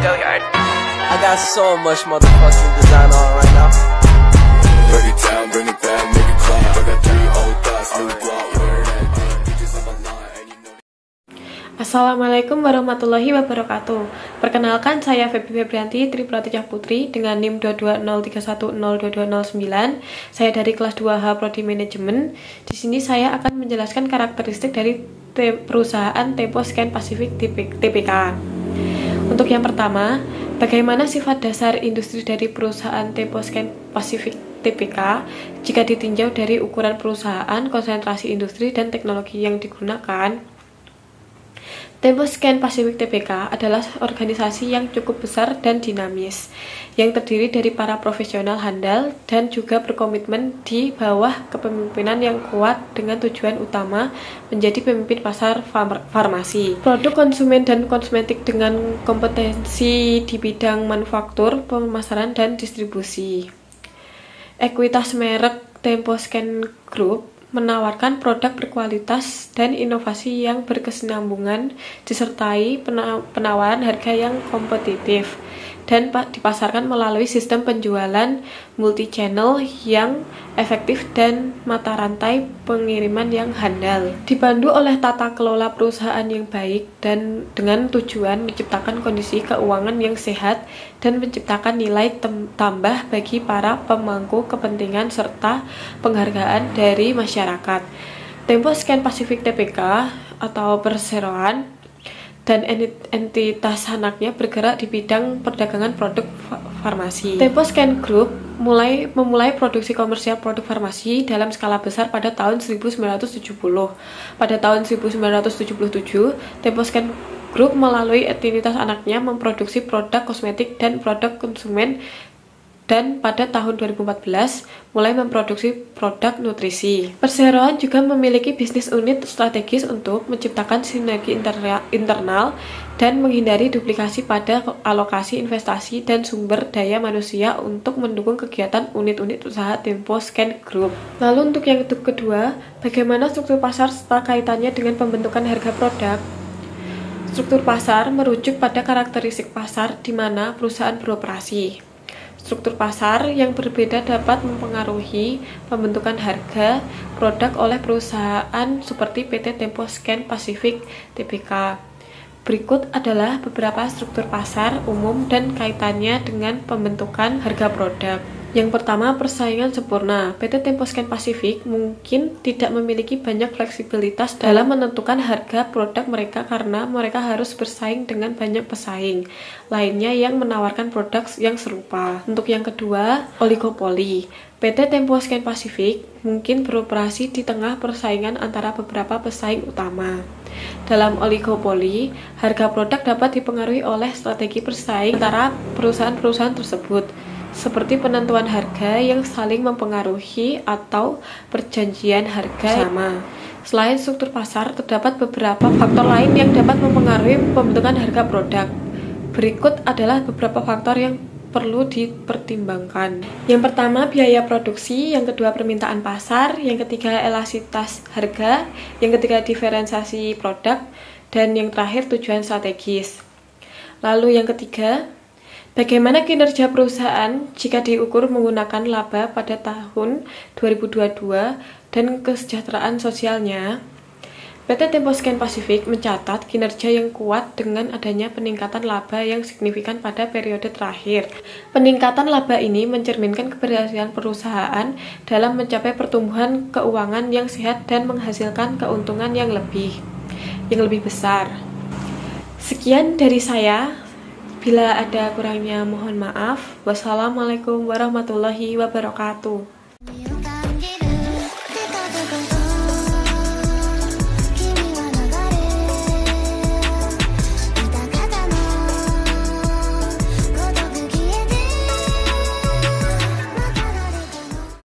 Go yard. I got so much motherfucking design on right now. Break it down, bring it back, make it clap. I got 3 old thoughts, new block, where that bitches on my line, and you know. Assalamualaikum warahmatullahi wabarakatuh. Perkenalkan, saya Feby Febrianti Tripraticah Putri dengan NIM 22031022209. Saya dari kelas 2H Prodi Manajemen. Di sini saya akan menjelaskan karakteristik dari perusahaan Temposcan Pacific Tbk. Untuk yang pertama, bagaimana sifat dasar industri dari perusahaan Temposcan Pacific Tbk jika ditinjau dari ukuran perusahaan, konsentrasi industri, dan teknologi yang digunakan? Temposcan Pacific Tbk adalah organisasi yang cukup besar dan dinamis, yang terdiri dari para profesional handal dan juga berkomitmen di bawah kepemimpinan yang kuat dengan tujuan utama menjadi pemimpin pasar farmasi. Produk konsumen dan kosmetik dengan kompetensi di bidang manufaktur, pemasaran, dan distribusi. Ekuitas merek Temposcan Group menawarkan produk berkualitas dan inovasi yang berkesinambungan disertai penawaran harga yang kompetitif dan dipasarkan melalui sistem penjualan multi-channel yang efektif dan mata rantai pengiriman yang handal. Dipandu oleh tata kelola perusahaan yang baik dan dengan tujuan menciptakan kondisi keuangan yang sehat dan menciptakan nilai tambah bagi para pemangku kepentingan serta penghargaan dari masyarakat. Temposcan Pacific Tbk atau perseroan dan entitas anaknya bergerak di bidang perdagangan produk farmasi. Temposcan Group memulai produksi komersial produk farmasi dalam skala besar pada tahun 1970. Pada tahun 1977, Temposcan Group melalui entitas anaknya memproduksi produk kosmetik dan produk konsumen, dan pada tahun 2014 mulai memproduksi produk nutrisi. Perseroan juga memiliki bisnis unit strategis untuk menciptakan sinergi internal dan menghindari duplikasi pada alokasi investasi dan sumber daya manusia untuk mendukung kegiatan unit-unit usaha Temposcan Group. Lalu untuk yang kedua, bagaimana struktur pasar serta kaitannya dengan pembentukan harga produk? Struktur pasar merujuk pada karakteristik pasar di mana perusahaan beroperasi. Struktur pasar yang berbeda dapat mempengaruhi pembentukan harga produk oleh perusahaan seperti PT Temposcan Pacific Tbk. Berikut adalah beberapa struktur pasar umum dan kaitannya dengan pembentukan harga produk. Yang pertama, persaingan sempurna. PT Temposcan Pacific mungkin tidak memiliki banyak fleksibilitas dalam menentukan harga produk mereka karena mereka harus bersaing dengan banyak pesaing lainnya yang menawarkan produk yang serupa. Untuk yang kedua, oligopoli. PT Temposcan Pacific mungkin beroperasi di tengah persaingan antara beberapa pesaing utama. Dalam oligopoli, harga produk dapat dipengaruhi oleh strategi bersaing antara perusahaan-perusahaan tersebut, seperti penentuan harga yang saling mempengaruhi atau perjanjian harga sama. Selain struktur pasar, terdapat beberapa faktor lain yang dapat mempengaruhi pembentukan harga produk. Berikut adalah beberapa faktor yang perlu dipertimbangkan. Yang pertama, biaya produksi. Yang kedua, permintaan pasar. Yang ketiga, elastisitas harga. Yang ketiga, diferensiasi produk. Dan yang terakhir, tujuan strategis. Lalu yang ketiga, bagaimana kinerja perusahaan jika diukur menggunakan laba pada tahun 2022 dan kesejahteraan sosialnya? PT Temposcan Pacific mencatat kinerja yang kuat dengan adanya peningkatan laba yang signifikan pada periode terakhir. Peningkatan laba ini mencerminkan keberhasilan perusahaan dalam mencapai pertumbuhan keuangan yang sehat dan menghasilkan keuntungan yang lebih besar. Sekian dari saya. Bila ada kurangnya mohon maaf. Wassalamualaikum warahmatullahi wabarakatuh.